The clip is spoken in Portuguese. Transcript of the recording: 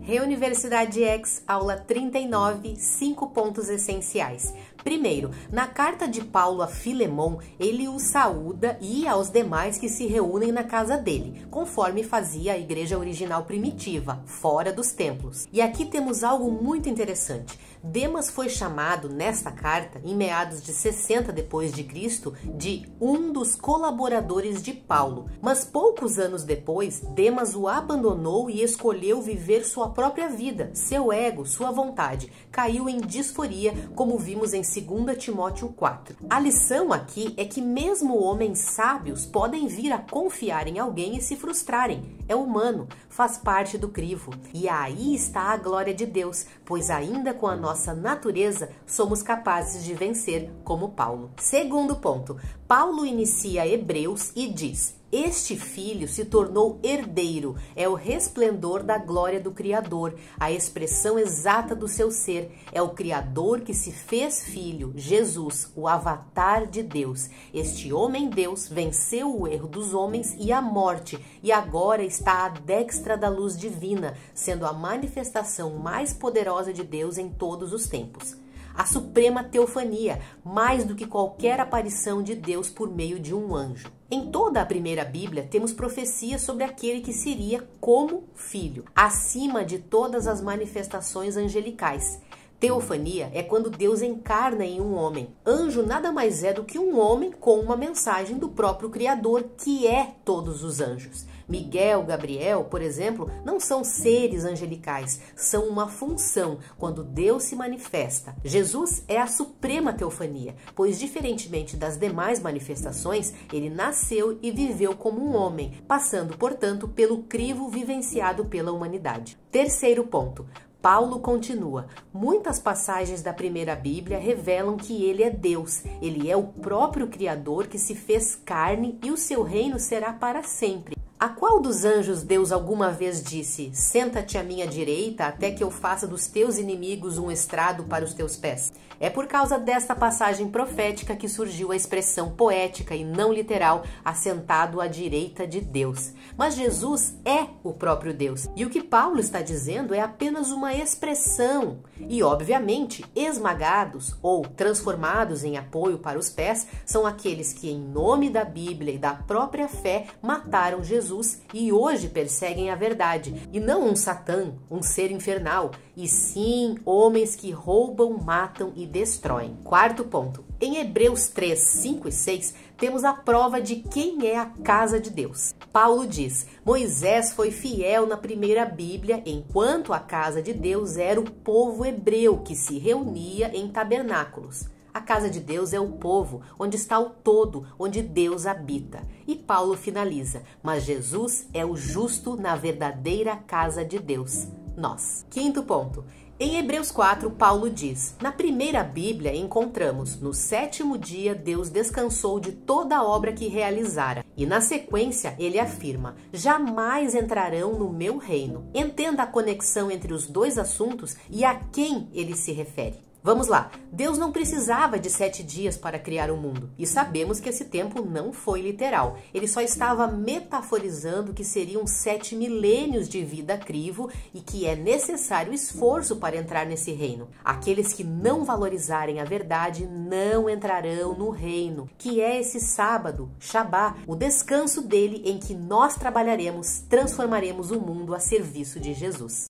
Reuniversidade X, aula 39, 5 pontos essenciais. Primeiro, na carta de Paulo a Filemon, ele o saúda e aos demais que se reúnem na casa dele, conforme fazia a igreja original primitiva, fora dos templos. E aqui temos algo muito interessante. Demas foi chamado, nesta carta, em meados de 60 depois de Cristo, de um dos colaboradores de Paulo. Mas poucos anos depois, Demas o abandonou e escolheu viver sua própria vida, seu ego, sua vontade. Caiu em disforia, como vimos em 2 Timóteo 4. A lição aqui é que mesmo homens sábios podem vir a confiar em alguém e se frustrarem. É humano, faz parte do crivo. E aí está a glória de Deus, pois ainda com a nossa natureza somos capazes de vencer, como Paulo. Segundo ponto, Paulo inicia Hebreus e diz: este filho se tornou herdeiro, é o resplendor da glória do Criador, a expressão exata do seu ser. É o Criador que se fez filho, Jesus, o avatar de Deus. Este homem-Deus venceu o erro dos homens e a morte, e agora está à destra da luz divina, sendo a manifestação mais poderosa de Deus em todos os tempos. A suprema teofania, mais do que qualquer aparição de Deus por meio de um anjo. Em toda a primeira Bíblia, temos profecias sobre aquele que seria como filho, acima de todas as manifestações angelicais. Teofania é quando Deus encarna em um homem. Anjo nada mais é do que um homem com uma mensagem do próprio Criador, que é todos os anjos. Miguel, Gabriel, por exemplo, não são seres angelicais, são uma função quando Deus se manifesta. Jesus é a suprema teofania, pois diferentemente das demais manifestações, ele nasceu e viveu como um homem, passando, portanto, pelo crivo vivenciado pela humanidade. Terceiro ponto. Paulo continua: muitas passagens da primeira Bíblia revelam que ele é Deus, ele é o próprio Criador que se fez carne e o seu reino será para sempre. A qual dos anjos Deus alguma vez disse: senta-te à minha direita até que eu faça dos teus inimigos um estrado para os teus pés? É por causa desta passagem profética que surgiu a expressão poética e não literal, assentado à direita de Deus. Mas Jesus é o próprio Deus. E o que Paulo está dizendo é apenas uma expressão. E, obviamente, esmagados ou transformados em apoio para os pés são aqueles que, em nome da Bíblia e da própria fé, mataram Jesus e hoje perseguem a verdade. E não um Satã, um ser infernal, e sim homens que roubam, matam e destroem. Quarto ponto. Em Hebreus 3, 5 e 6, temos a prova de quem é a casa de Deus. Paulo diz: Moisés foi fiel na primeira Bíblia, enquanto a casa de Deus era o povo hebreu que se reunia em tabernáculos. A casa de Deus é o povo, onde está o todo, onde Deus habita. E Paulo finaliza: mas Jesus é o justo na verdadeira casa de Deus, nós. Quinto ponto. Em Hebreus 4, Paulo diz: na primeira Bíblia encontramos: no sétimo dia Deus descansou de toda a obra que realizara. E na sequência ele afirma: jamais entrarão no meu reino. Entenda a conexão entre os dois assuntos e a quem ele se refere. Vamos lá, Deus não precisava de 7 dias para criar o mundo, e sabemos que esse tempo não foi literal. Ele só estava metaforizando que seriam 7 milênios de vida crivo e que é necessário esforço para entrar nesse reino. Aqueles que não valorizarem a verdade não entrarão no reino, que é esse sábado, Shabá, o descanso dele em que nós trabalharemos, transformaremos o mundo a serviço de Jesus.